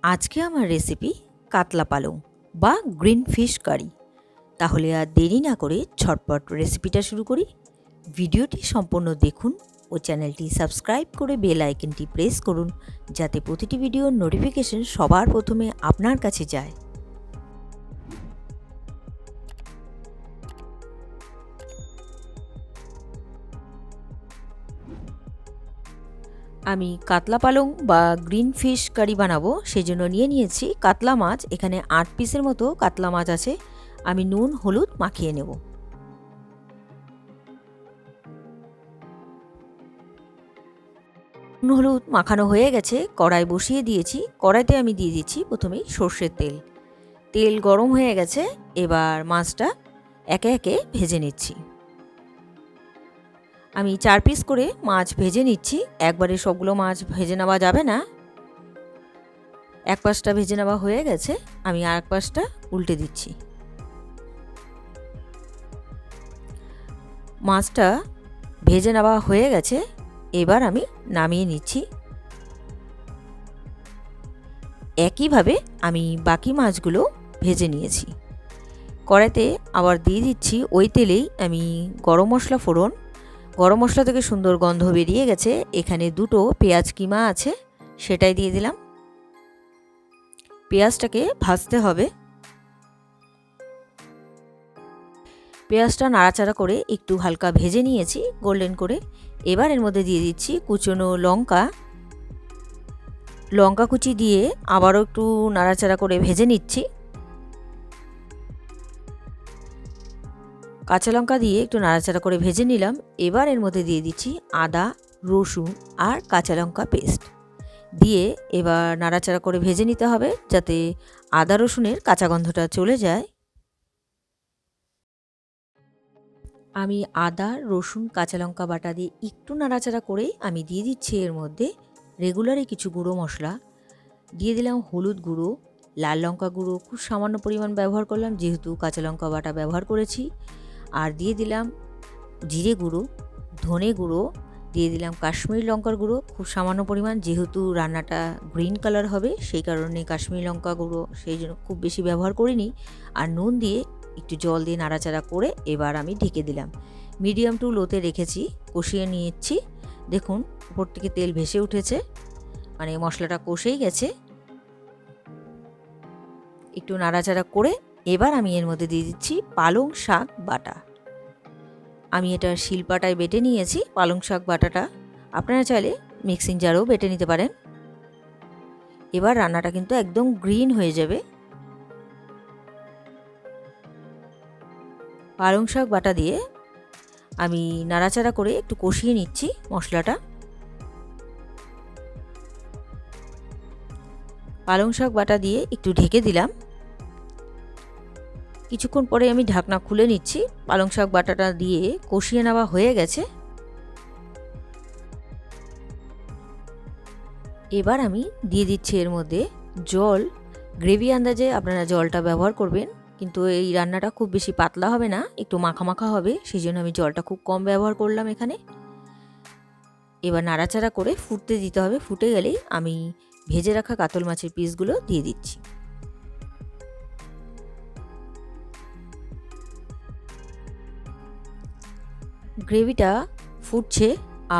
আজকে আমার রেসিপি কাতলা পালং বা গ্রিন ফিশ কারি। তাহলে আর দেরি না করে ঝটপট রেসিপিটা শুরু করি। ভিডিওটি সম্পূর্ণ দেখুন ও চ্যানেলটি সাবস্ক্রাইব করে বেল আইকনটি প্রেস করুন, যাতে প্রতিটি ভিডিওর নোটিফিকেশন সবার প্রথমে আপনার কাছে যায়। আমি কাতলা পালং বা গ্রিন ফিশ কারি বানাবো, সেজন্য নিয়ে নিয়েছি কাতলা মাছ। এখানে 8 পিসের মতো কাতলা মাছ আছে। আমি নুন হলুদ মাখিয়ে নেব। নুন হলুদ মাখানো হয়ে গেছে, কড়াই বসিয়ে দিয়েছি। কড়াইতে আমি দিয়ে দিচ্ছি প্রথমেই সর্ষের তেল। তেল গরম হয়ে গেছে, এবার মাছটা একে একে ভেজে নিচ্ছি। আমি 4 পিস করে মাছ ভেজে নিচ্ছি। একবারে সবগুলো মাছ ভেজে নেওয়া যাবে না। এক পাশটা ভেজে নেওয়া হয়ে গেছে, আমি আর এক পাশটা উল্টে দিচ্ছি। মাছটা ভেজে নেওয়া হয়ে গেছে, এবার আমি নামিয়ে নিচ্ছি। একইভাবে আমি বাকি মাছগুলো ভেজে নিয়েছি। কড়াইতে আবার দিয়ে দিচ্ছি ওই তেলেই আমি গরম মশলা ফোড়ন। গরম মশলা থেকে সুন্দর গন্ধ বেরিয়ে গেছে। এখানে 2টো পেঁয়াজ কিমা আছে, সেটাই দিয়ে দিলাম। পেঁয়াজটাকে ভাজতে হবে। পেঁয়াজটা নাড়াচাড়া করে একটু হালকা ভেজে নিয়েছি গোল্ডেন করে। এবার এর মধ্যে দিয়ে দিচ্ছি কুচনো লঙ্কা কুচি দিয়ে আবারও একটু নাড়াচাড়া করে ভেজে নিচ্ছি। কাঁচা লঙ্কা দিয়ে একটু নাড়াচাড়া করে ভেজে নিলাম। এবার এর মধ্যে দিয়ে দিচ্ছি আদা, রসুন আর কাঁচা লঙ্কা পেস্ট দিয়ে এবার নাড়াচাড়া করে ভেজে নিতে হবে, যাতে আদা রসুনের কাঁচা গন্ধটা চলে যায়। আমি আদা রসুন কাঁচা লঙ্কা বাটা দিয়ে একটু নাড়াচাড়া করে আমি দিয়ে দিচ্ছি এর মধ্যে রেগুলারই কিছু গুঁড়ো মশলা। দিয়ে দিলাম হলুদ গুঁড়ো, লাল লঙ্কা গুঁড়ো খুব সামান্য পরিমাণ ব্যবহার করলাম, যেহেতু কাঁচা লঙ্কা বাটা ব্যবহার করেছি। আর দিয়ে দিলাম জিরে গুঁড়ো, ধনে গুঁড়ো, দিয়ে দিলাম কাশ্মীরি লঙ্কার গুঁড়ো খুব সামান্য পরিমাণ, যেহেতু রান্নাটা গ্রিন কালার হবে সেই কারণে কাশ্মীরি লঙ্কা গুঁড়ো সেই জন্য খুব বেশি ব্যবহার করিনি। আর নুন দিয়ে একটু জল দিয়ে নাড়াচাড়া করে এবার আমি ঢেকে দিলাম। মিডিয়াম টু লোতে রেখেছি, কষিয়ে নিয়েছি। দেখুন উপর থেকে তেল ভেসে উঠেছে, মানে মশলাটা কষেই গেছে। একটু নাড়াচাড়া করে এবার আমি এর মধ্যে দিয়ে দিচ্ছি পালং শাক বাটা। আমি এটা শিলপাটায় বেটে নিয়েছি পালং শাক বাটাটা, আপনারা চাইলে মিক্সিং জারেও বেটে নিতে পারেন। এবার রান্নাটা কিন্তু একদম গ্রিন হয়ে যাবে। পালং শাক বাটা দিয়ে আমি নাড়াচাড়া করে একটু কষিয়ে নিচ্ছি মশলাটা। পালং শাক বাটা দিয়ে একটু ঢেকে দিলাম। কিছুক্ষণ পরে আমি ঢাকনা খুলে নিচ্ছি। পালং শাক বাটাটা দিয়ে কষিয়ে নেওয়া হয়ে গেছে। এবার আমি দিয়ে দিচ্ছি এর মধ্যে জল। গ্রেভি আন্দাজে আপনারা জলটা ব্যবহার করবেন, কিন্তু এই রান্নাটা খুব বেশি পাতলা হবে না, একটু মাখা মাখা হবে, সেই জন্য আমি জলটা খুব কম ব্যবহার করলাম এখানে। এবার নাড়াচাড়া করে ফুটতে দিতে হবে। ফুটে গেলেই আমি ভেজে রাখা কাতল মাছের পিসগুলো দিয়ে দিচ্ছি। গ্রেভিটা ফুটছে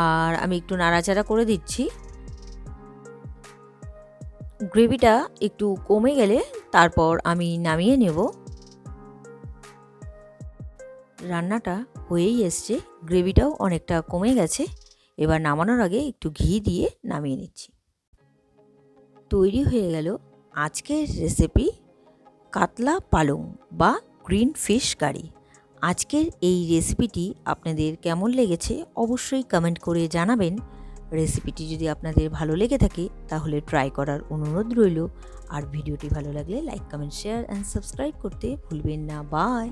আর আমি একটু নাড়াচাড়া করে দিচ্ছি। গ্রেভিটা একটু কমে গেলে তারপর আমি নামিয়ে নেব। রান্নাটা হয়েই এসছে, গ্রেভিটাও অনেকটা কমে গেছে। এবার নামানোর আগে একটু ঘি দিয়ে নামিয়ে নিচ্ছি। তৈরি হয়ে গেল আজকের রেসিপি কাতলা পালং বা গ্রিন ফিশ কারি। আজকের এই রেসিপিটি আপনাদের কেমন লেগেছে অবশ্যই কমেন্ট করে জানাবেন। রেসিপিটি যদি আপনাদের ভালো লেগে থাকে তাহলে ট্রাই করার অনুরোধ রইল। আর ভিডিওটি ভালো লাগলে like comment share and subscribe করতে ভুলবেন না। বাই।